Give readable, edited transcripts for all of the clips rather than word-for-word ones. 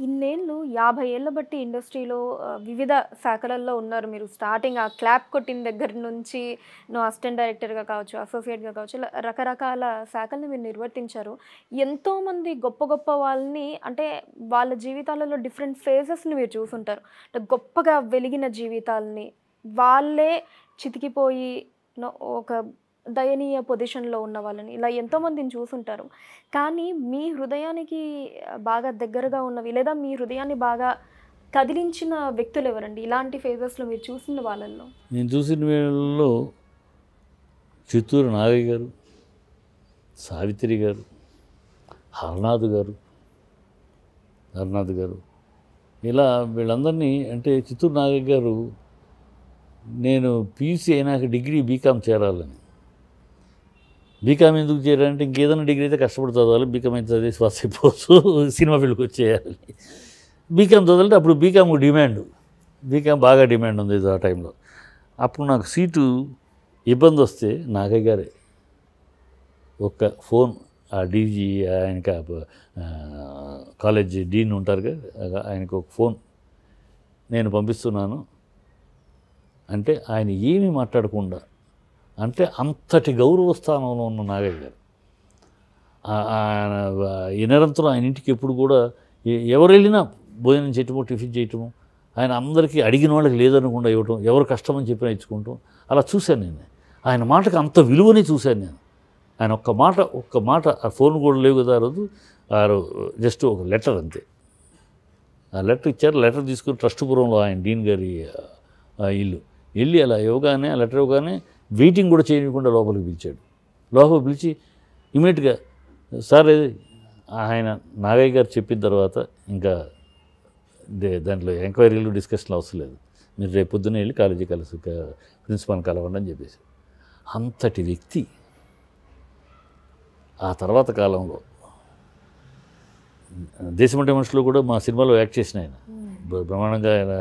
ఇన్నేళ్ళు 50 ఏళ్ల బట్టి ఇండస్ట్రీలో వివిధ శాఖలలో ఉన్నారు మీరు. స్టార్టింగ్ ఆ క్లాప్ కొట్టిన దగ్గర నుంచి అసిస్టెంట్ డైరెక్టర్‌గా కావచ్చు, అసోసియేట్‌గా కావచ్చు, ఇలా రకరకాల శాఖల్ని మీరు నిర్వర్తించారు. ఎంతోమంది గొప్ప గొప్ప వాళ్ళని అంటే వాళ్ళ జీవితాలలో డిఫరెంట్ ఫేజెస్‌ని మీరు చూసుంటారు. అంటే గొప్పగా వెలిగిన జీవితాల్ని, వాళ్ళే చితికిపోయి నో ఒక దయనీయ పొజిషన్‌లో ఉన్న వాళ్ళని ఇలా ఎంతోమందిని చూసుంటారు. కానీ మీ హృదయానికి బాగా దగ్గరగా ఉన్నవి లేదా మీ హృదయాన్ని బాగా కదిలించిన వ్యక్తులెవరండి? ఇలాంటి ఫేజెస్‌లో మీరు చూసిన వాళ్ళల్లో? నేను చూసిన వీళ్ళలో చిత్తూరు నాగయ్య గారు, సావిత్రి గారు, హరనాథ్ గారు, ఇలా వీళ్ళందరినీ అంటే చిత్తూరు నాగయ్య గారు నేను పీయూసీ అయినాక డిగ్రీ బీకామ్ చేరాలని. బీకామ్ ఎందుకు చేయాలంటే ఇంకేదైనా డిగ్రీ అయితే కష్టపడి చదవాలి, బీకామ్ అయితే చదివేసి పాస్ అయిపోవచ్చు, సినిమా ఫీల్డ్కి వచ్చేయాలి. బీకామ్ చదవాలంటే అప్పుడు బీకామ్ డిమాండ్, బీకామ్ బాగా డిమాండ్ ఉంది ఆ టైంలో. అప్పుడు నాకు సీటు ఇబ్బంది వస్తే నాగయ్య గారే ఒక ఫోన్ ఆ డీజీ ఆయనకి కాలేజ్ డీన్ ఉంటారు కదా, ఆయనకు ఒక ఫోన్ నేను పంపిస్తున్నాను అంటే ఆయన ఏమీ మాట్లాడకుండా, అంటే అంతటి గౌరవ స్థానంలో ఉన్న నాగయ్య గారు ఆయన నిరంతరం ఆయన ఇంటికి ఎప్పుడు కూడా ఎవరు వెళ్ళినా భోజనం చేయటము, టిఫిన్ చేయటము, ఆయన అందరికీ అడిగిన వాళ్ళకి లేదనకుండా ఇవ్వటం, ఎవరు కష్టమని చెప్పినా ఇచ్చుకుంటాం, అలా చూశాను నేను. ఆయన మాటకు అంత విలువని చూశాను నేను. ఆయన ఒక్క మాట ఆ ఫోన్ కూడా లేవు కదా ఆ రోజు జస్ట్ ఒక లెటర్ అంతే. ఆ లెటర్ ఇచ్చారు. లెటర్ తీసుకుని ట్రస్టుపురంలో ఆయన డీన్ గారి ఇల్లు వెళ్ళి అలా ఇవ్వగానే, ఆ లెటర్ ఇవ్వగానే వెయిటింగ్ కూడా చేయకుండా లోపలికి పిలిచాడు. లోపలికి పిలిచి ఇమీడియట్గా సార్ ఆయన నాగయ్య గారు చెప్పిన తర్వాత ఇంకా దాంట్లో ఎంక్వైరీలు డిస్కషన్లు అవసరం లేదు, మీరు రేపు పొద్దున్నే వెళ్ళి కాలేజీ కలిసి ప్రిన్సిపాల్ని కలవండి అని చెప్పేసి. అంతటి వ్యక్తి ఆ తర్వాత కాలంలో దేశమంటే మనుషులు కూడా మా సినిమాలో యాక్ట్ చేసిన ఆయన బ్రహ్మాండంగా. ఆయన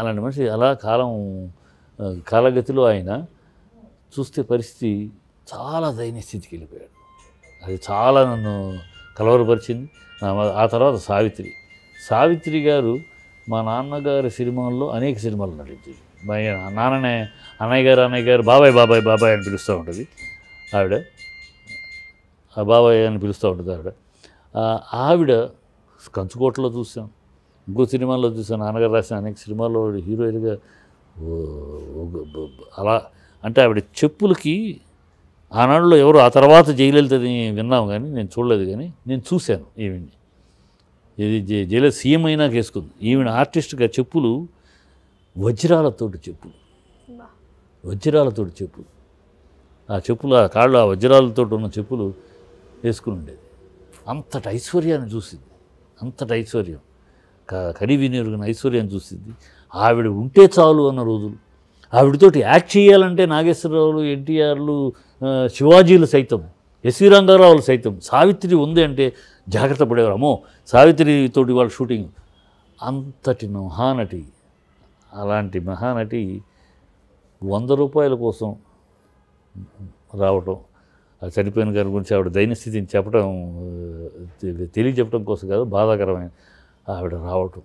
అలాంటి మనిషి అలా కాలగతిలో ఆయన చూస్తే పరిస్థితి చాలా దయనీయ స్థితికి వెళ్ళిపోయాడు. అది చాలా నన్ను కలవరపరిచింది. ఆ తర్వాత సావిత్రి గారు మా నాన్నగారి సినిమాల్లో అనేక సినిమాలు నటించింది. నాన్ననే అన్నయ్య గారు బాబాయ్ అని పిలుస్తూ ఉంటుంది ఆవిడ, ఆ బాబాయ్ అని పిలుస్తూ ఉంటుంది ఆవిడ. ఆవిడ కంచుకోటలో చూసాం, ఇంకో సినిమాల్లో చూసాం, నాన్నగారు రాసిన అనేక సినిమాల్లో హీరోయిన్గా అలా. అంటే ఆవిడ చెప్పులకి ఆనాడులో ఎవరు ఆ తర్వాత జయలలితని విన్నాం కానీ నేను చూడలేదు, కానీ నేను చూశాను ఈవిడ్ని. ఇది జయలలిత సీఎం అయినాక వేసుకుంది. ఈవిడ ఆర్టిస్ట్గా చెప్పులు వజ్రాలతోటి చెప్పులు, ఆ చెప్పులు ఆ కాళ్ళు ఆ వజ్రాలతో ఉన్న చెప్పులు వేసుకుని ఉండేది. అంతటి ఐశ్వర్యాన్ని చూసింది, అంతటి ఐశ్వర్యం, కని వినియోగిన ఐశ్వర్యాన్ని చూసింది. ఆవిడ ఉంటే చాలు అన్న రోజులు. ఆవిడతోటి యాక్ట్ చేయాలంటే నాగేశ్వరరావులు, ఎన్టీఆర్లు, శివాజీలు సైతం, ఎస్వి రంగారావులు సైతం సావిత్రి ఉంది అంటే జాగ్రత్త పడేవారు. అమ్మో సావిత్రితోటి వాళ్ళ షూటింగ్. అంతటి మహానటి, అలాంటి మహానటి 100 రూపాయల కోసం రావటం, ఆ చనిపోయిన గారి గురించి ఆవిడ దైన్యస్థితిని చెప్పడం, తెలియజెప్పడం కోసం కాదు, బాధాకరమైన ఆవిడ రావటం.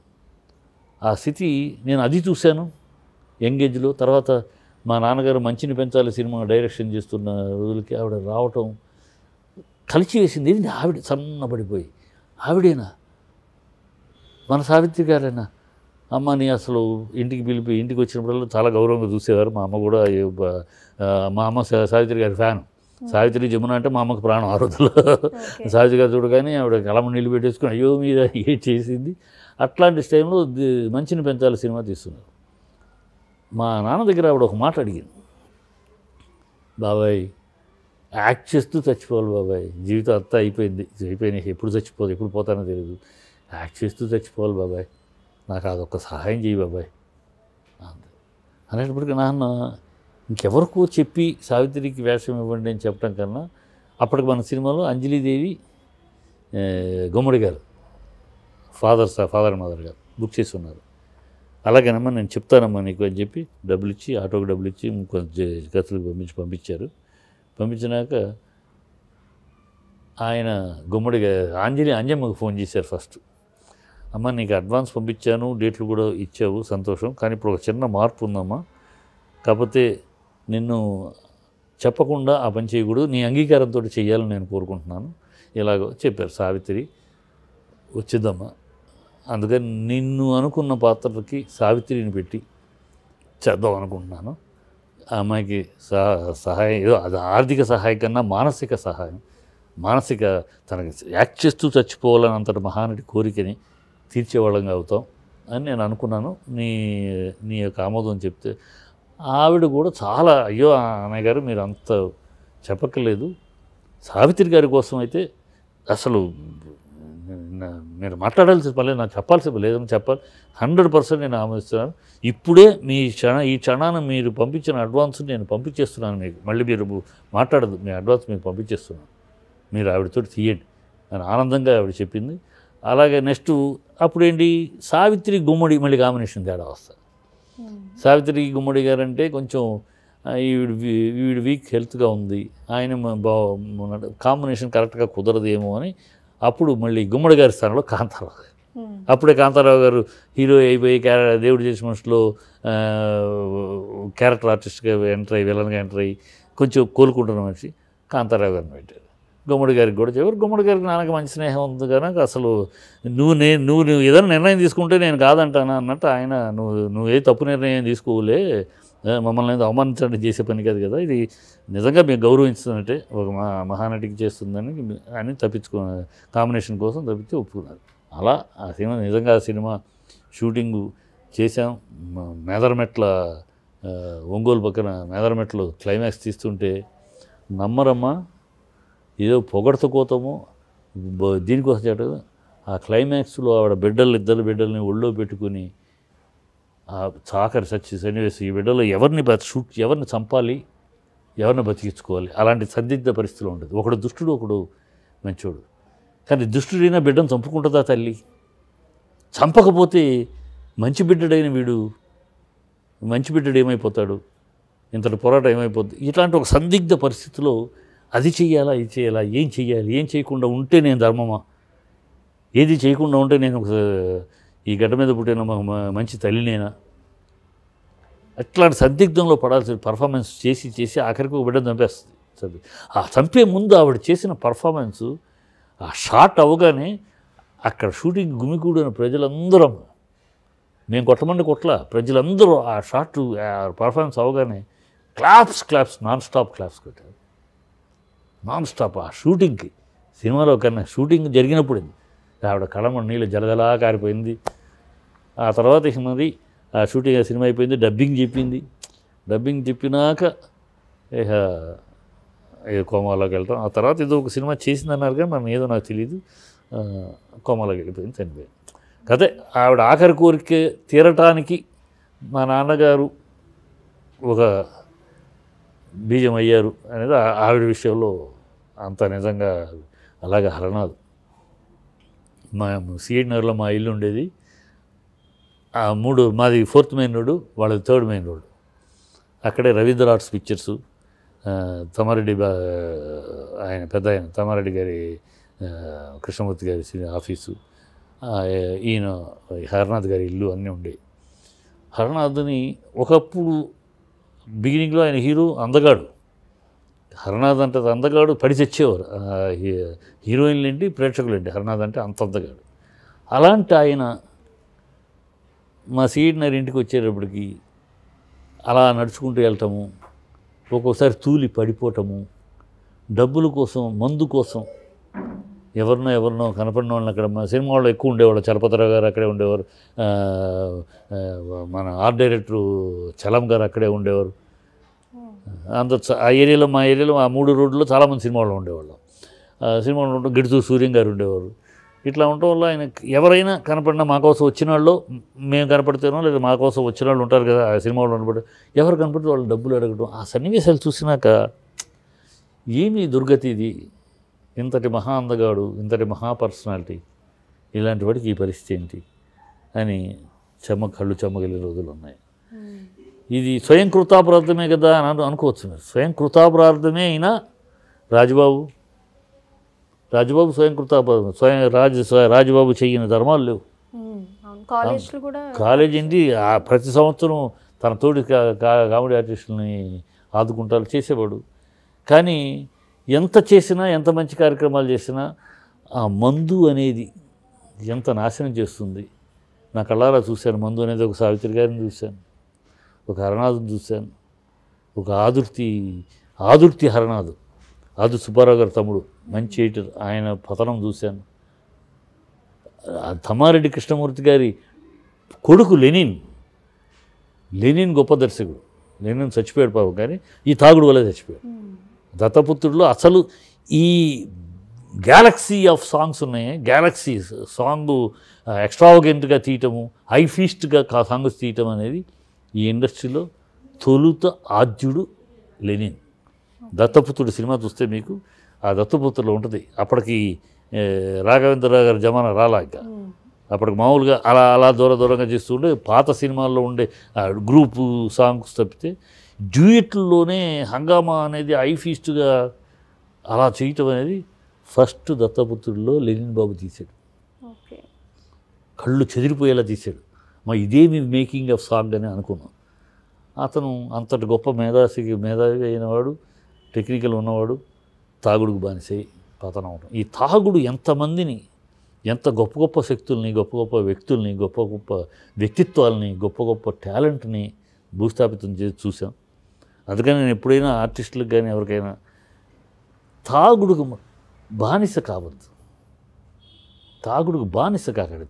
ఆ స్థితి నేను అది చూశాను యంగేజ్లో. తర్వాత మా నాన్నగారు మంచిని పెంచాలి సినిమా డైరెక్షన్ చేస్తున్న రోజులకి ఆవిడ రావటం కలిసి వేసింది. ఏంటి ఆవిడ సన్నబడిపోయి, ఆవిడేనా మన సావిత్రి గారేనా అమ్మని అసలు ఇంటికి వచ్చినప్పుడల్లా చాలా గౌరవంగా చూసేవారు. మా అమ్మ కూడా మా అమ్మ సావిత్రి గారి ఫ్యాన్. సావిత్రి జమున అంటే మా అమ్మకు ప్రాణం ఆ రోజుల్లో. సావిత్రి గారు చూడగానే ఆవిడ కలమ నీళ్ళు పెట్టేసుకుని అయ్యో మీద ఏ చేసింది. అట్లాంటి టైంలో మంచిని పెంచాలి సినిమా తీస్తున్నారు. మా నాన్న దగ్గర ఆవిడ ఒక మాట అడిగింది, బాబాయ్ యాక్ట్ చేస్తూ చచ్చిపోవాలి బాబాయ్, జీవితం అంతా అయిపోయినాయి, ఎప్పుడు ఎప్పుడు పోతానో తెలియదు, యాక్ట్ చేస్తూ చచ్చిపోవాలి బాబాయ్, నాకు అదొక్క సహాయం చేయి బాబాయ్ అనేటప్పటికీ నాన్న ఇంకెవరికో చెప్పి సావిత్రికి వేషం ఇవ్వండి అని చెప్పడం కన్నా అప్పటికి మన సినిమాలో అంజలీదేవి, గుమ్మడి గారు ఫాదర్ అండ్ మదర్ గారు బుక్ చేసి ఉన్నారు. అలాగేనమ్మా నేను చెప్తానమ్మా నీకు అని చెప్పి డబ్బులు ఇచ్చి, ఆటోకి డబ్బులు ఇచ్చి కొంచెం ఖర్చులకు పంపించారు. పంపించినాక ఆయన గుమ్మడిగా అంజమ్మకు ఫోన్ చేశారు ఫస్ట్. అమ్మ నీకు అడ్వాన్స్ పంపించాను, డేట్లు కూడా ఇచ్చావు, సంతోషం, కానీ ఇప్పుడు ఒక చిన్న మార్పు ఉందమ్మా, కాకపోతే నిన్ను చెప్పకుండా ఆ పని చేయకూడదు, నీ అంగీకారంతో చేయాలని నేను కోరుకుంటున్నాను, ఇలాగో చెప్పారు. సావిత్రి వచ్చిద్దమ్మా, అందుకని నిన్ను అనుకున్న పాత్రకి సావిత్రిని పెట్టి చేద్దాం అనుకుంటున్నాను. ఆ అమ్మాయికి సహాయం, ఏదో అది ఆర్థిక సహాయం కన్నా మానసిక సహాయం, మానసిక తనకి యాక్ట్ చేస్తూ చచ్చిపోవాలని అంతటి మహానటి కోరికని తీర్చేవాళ్ళంగా అవుతాం అని నేను అనుకున్నాను. నీ యొక్క ఆమోదం చెప్తే ఆవిడ కూడా చాలా, అయ్యో అన్నయ్య గారు మీరు అంత చెప్పక్కర్లేదు, సావిత్రి గారి కోసం అయితే అసలు మీరు మాట్లాడాల్సిన పని లేదు, నాకు చెప్పాల్సిన పని లేదని చెప్పాలి, 100% నేను ఆమోదిస్తున్నాను. ఇప్పుడే ఈ క్షణాన్ని మీరు పంపించిన అడ్వాన్స్ నేను పంపించేస్తున్నాను మీకు, మళ్ళీ మీరు మాట్లాడదు, మీ అడ్వాన్స్ మీకు పంపించేస్తున్నాను, మీరు ఆవిడతో తీయండి అని ఆనందంగా ఆవిడ చెప్పింది. అలాగే నెక్స్ట్ అప్పుడేంటి, సావిత్రి గుమ్మడి మళ్ళీ కాంబినేషన్ తేడా వస్తుంది. సావిత్రి గుమ్మడి గారు అంటే కొంచెం ఈవిడ వీక్ హెల్త్గా ఉంది, ఆయన కాంబినేషన్ కరెక్ట్గా కుదరదేమో అని అప్పుడు మళ్ళీ గుమ్మడి గారి స్థానంలో కాంతారావు గారు, అప్పుడే కాంతారావు గారు హీరో అయిపోయి దేవుడు చేసిన మనుషులో క్యారెక్టర్ ఆర్టిస్ట్గా ఎంటర్ అయ్యి, విలన్గా ఎంటర్ అయ్యి కొంచెం కోలుకుంటున్న మనిషి కాంతారావు గారిని పెట్టారు. గుమ్మడి గారికి కూడా చెప్పారు. గుమ్మడి గారికి నాన్నకి మంచి స్నేహం ఉంది కనుక అసలు నువ్వు ఏదైనా నిర్ణయం తీసుకుంటే నేను కాదంటాను అన్నట్టు ఆయన, నువ్వు ఏ తప్పు నిర్ణయం తీసుకోలే, మమ్మల్ని అవమానించడానికి చేసే పని కాదు కదా, ఇది నిజంగా మేము గౌరవించుతున్నట్టే ఒక మహానటికి చేస్తుందని అని కాంబినేషన్ కోసం తప్పించి ఒప్పుకున్నారు. అలా ఆ సినిమా నిజంగా ఆ సినిమా షూటింగు చేశాం. మేదరమెట్ల ఒంగోలు పక్కన మేదరమెట్లు క్లైమాక్స్ తీస్తుంటే నమ్మరమ్మా, ఏదో పొగడతకోతామో దీనికోసం చేయట, ఆ క్లైమాక్స్లో ఆవిడ ఇద్దరు బిడ్డల్ని ఒళ్ళో పెట్టుకుని ఆ చాకరి సన్నివేశం, ఈ బిడ్డలో ఎవరిని చంపాలి, ఎవరిని బతికించుకోవాలి, అలాంటి సందిగ్ధ పరిస్థితిలో ఉండదు. ఒకడు దుష్టుడు, ఒకడు మంచోడు. కానీ దుష్టుడైనా బిడ్డను చంపుకుంటుందా తల్లి? చంపకపోతే మంచి బిడ్డడు ఏమైపోతాడు, ఇంతటి పోరాటం ఏమైపోద్ది? ఇట్లాంటి ఒక సందిగ్ధ పరిస్థితిలో అది చెయ్యాలా, ఇది చేయాలా, ఏం చెయ్యాలి, ఏం చేయకుండా ఉంటే నేను ధర్మమా, ఏది చేయకుండా ఉంటే నేను ఈ గడ్డ మీద పుట్టిన మంచి తల్లినేనా, అట్లాంటి సందిగ్ధంలో పడాల్సిన పర్ఫార్మెన్స్ చేసి ఆఖరికి ఒక బిడ్డను చంపేస్తుంది. ఆ చంపే ముందు ఆవిడ చేసిన పర్ఫార్మెన్సు, ఆ షాట్ అవగానే అక్కడ షూటింగ్ గుమికూడిన ప్రజలందరం, మేము కొట్టలా, ప్రజలందరూ ఆ షాట్ పర్ఫార్మెన్స్ అవగానే క్లాప్స్ నాన్ స్టాప్ క్లాప్స్ కొట్టారు. నాన్ స్టాప్ ఆ షూటింగ్కి, సినిమాలో కన్నా షూటింగ్ జరిగినప్పుడు ఆవిడ కళ్ళమ్మ నీళ్ళు జలజలా కారిపోయింది. ఆ తర్వాత మరి ఆ షూటింగ్ సినిమా అయిపోయింది, డబ్బింగ్ చెప్పినాక ఇక కోమాలోకి వెళ్తాం. ఆ తర్వాత ఏదో ఒక సినిమా చేసిందన్నారు కానీ మనం ఏదో నాకు తెలియదు, కోమాలోకి వెళ్ళిపోయింది, చనిపోయింది. కదే ఆవిడ ఆఖరి కోరిక తీరటానికి మా నాన్నగారు ఒక బీజం అయ్యారు అనేది ఆవిడ విషయంలో అంత నిజంగా. అలాగే హరనాథ్, మా సిఐడి నగర్లో మా ఇల్లు ఉండేది, ఆ మాది 4th మెయిన్ రోడ్డు, వాళ్ళది 3rd మెయిన్ రోడ్డు. అక్కడే రవీంద్ర ఆర్ట్స్ పిక్చర్సు, తమ్మారెడ్డి ఆయన పెద్ద ఆయన తమ్మారెడ్డి గారి కృష్ణమూర్తి గారి ఆఫీసు, ఈయన హరనాథ్ గారి ఇల్లు అన్నీ ఉండేవి. హరనాథ్ని ఒకప్పుడు బిగినింగ్లో ఆయన హీరో అందగాడు, హరనాథ్ అంటే అందగాడు, పడి తెచ్చేవారు హీరోయిన్లు ఏంటి ప్రేక్షకులు ఏంటి, హరనాథ్ అంటే అంత అందగాడు. అలాంటి ఆయన మా సీనియర్ ఇంటికి వచ్చేటప్పటికి అలా నడుచుకుంటూ వెళ్ళటము, ఒక్కోసారి తూలి పడిపోవటము, డబ్బుల కోసం, మందు కోసం ఎవరినో కనపడిన వాళ్ళని అక్కడ మా సినిమా వాళ్ళు ఎక్కువ ఉండేవాళ్ళు. చలపతిరావు గారు అక్కడే ఉండేవారు, మన ఆర్ట్ డైరెక్టరు చలం గారు అక్కడే ఉండేవారు. మా ఏరియాలో ఆ 3 రోడ్లలో చాలామంది సినిమా వాళ్ళు ఉండేవాళ్ళం. సినిమా వాళ్ళు ఉండడం గిడుతూ సూర్యం గారు ఉండేవారు. ఇట్లా ఉండటం వల్ల ఆయన ఎవరైనా కనపడినా మా కోసం వచ్చిన వాళ్ళు, మేము కనపడితేనో లేదా మా కోసం వచ్చిన వాళ్ళు ఉంటారు కదా ఆ సినిమా వాళ్ళు కనపడి, ఎవరు కనపడితే వాళ్ళు డబ్బులు అడగడం, ఆ సన్నివేశాలు చూసినాక ఏమీ దుర్గతి ఇది, ఇంతటి మహా అందగాడు, ఇంతటి మహా పర్సనాలిటీ, ఇలాంటి వాడికి ఈ పరిస్థితి ఏంటి అని కళ్ళు చెమ్మగలిగిన రోజులు ఉన్నాయి. ఇది స్వయం కృతాపరాధమే కదా అని అనుకోవచ్చు మీరు. స్వయం కృతాపరాధమే అయినా రాజుబాబు స్వయం కృతాపరాధం, రాజుబాబు చేయని ధర్మాలు లేవు. కాలేజ్లో కూడా కాలేజ్ ఏంటి ప్రతి సంవత్సరం తన తోటి కామెడీ ఆర్టిస్టులని ఆదుకుంటారు చేసేవాడు. కానీ ఎంత చేసినా ఎంత మంచి కార్యక్రమాలు చేసినా ఆ మందు అనేది ఎంత నాశనం చేస్తుంది. నా కళ్ళారా చూశాను. మందు అనేది ఒక సావిత్రి గారిని చూశాను, ఒక హరనాథుని చూశాను, ఒక ఆదుర్తి హరనాథు, ఆదు సుబ్బారావు గారి తమ్ముడు, మంచి ఎడిటర్, ఆయన పతనం చూశాను. తమ్మారెడ్డి కృష్ణమూర్తి గారి కొడుకు లెనిన్ గొప్ప దర్శకుడు. లెనిన్ చచ్చిపోయాడు పాపం, కానీ ఈ తాగుడు వల్ల చచ్చిపోయాడు. దత్తపుత్రుడిలో అసలు ఈ గ్యాలక్సీ ఆఫ్ సాంగ్స్ ఉన్నాయి. గ్యాలక్సీ సాంగ్ ఎక్స్ట్రావగెంట్గా తీయటము, హై ఫీస్ట్గా సాంగ్స్ తీయటం అనేది ఈ ఇండస్ట్రీలో తొలుత ఆద్యుడు లెనిన్. దత్తపుత్రుడు సినిమా చూస్తే మీకు ఆ దత్తపుత్రులో ఉంటుంది. అప్పటికి రాఘవేంద్రరావు గారి జమానా రాలా ఇంకా. అప్పటికి మామూలుగా అలా దూరంగా చేస్తుండే పాత సినిమాల్లో ఉండే గ్రూపు సాంగ్స్ తప్పితే డ్యూయట్లలోనే హంగామా అనేది హై ఫీస్ట్గా అలా చేయటం అనేది ఫస్ట్ దత్తపుత్రుడిలో లెనిన్ బాబు తీశాడు. కళ్ళు చెదిరిపోయేలా తీశాడు. ఇదేమి మేకింగ్ ఆఫ్ సాంగ్ అని అనుకున్నాం. అతను అంతటి గొప్ప మేధావి అయినవాడు, టెక్నికల్ ఉన్నవాడు, తాగుడుకు బానిసై పతనం అవడం. ఈ తాగుడు ఎంతమందిని, ఎంత గొప్ప గొప్ప శక్తుల్ని, గొప్ప గొప్ప వ్యక్తుల్ని, గొప్ప గొప్ప వ్యక్తిత్వాలని, గొప్ప గొప్ప టాలెంట్ని భూస్థాపితం చేసి చూసాం. అందుకని నేను ఎప్పుడైనా ఆర్టిస్టులకు కానీ ఎవరికైనా తాగుడుకు బానిస కావద్దు, తాగుడుకు బానిస కాకండి.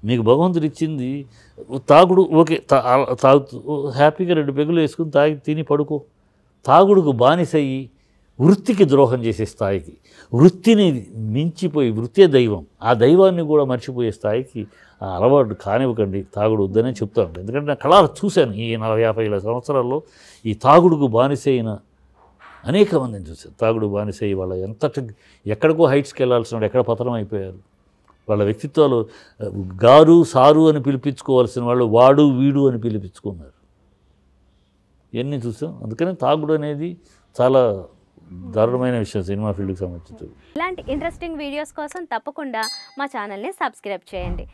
మీకు భగవంతుడు ఇచ్చింది తాగుడు, ఓకే, తాగుతూ హ్యాపీగా 2 పెగులు వేసుకుని తాగి తిని పడుకో. తాగుడుకు బానిసయ్యి వృత్తికి ద్రోహం చేసే స్థాయికి, వృత్తిని మించిపోయి, వృత్తే దైవం, ఆ దైవాన్ని కూడా మర్చిపోయే స్థాయికి ఆ అలవాటు కానివ్వకండి. తాగుడు వద్దనే చెప్తా ఉంటాను. ఎందుకంటే నేను కళాలు చూశాను ఈ 40-50 సంవత్సరాల్లో. ఈ తాగుడుకు బానిసైన అనేక మందిని చూశాను. తాగుడు బానిసయ్యి వాళ్ళ ఎక్కడికో హైట్స్కి వెళ్ళాల్సిన ఎక్కడ పతనం అయిపోయారు. వాళ్ళ వ్యక్తిత్వాలు గారు సారు అని పిలిపించుకోవాల్సిన వాళ్ళు వాడు వీడు అని పిలిపించుకున్నారు. ఇవన్నీ చూసాం. అందుకని తాగుడు అనేది చాలా దారుణమైన విషయం సినిమా ఫీల్డ్కి సంబంధించి. ఇలాంటి ఇంట్రెస్టింగ్ వీడియోస్ కోసం తప్పకుండా మా ఛానల్ని సబ్స్క్రైబ్ చేయండి.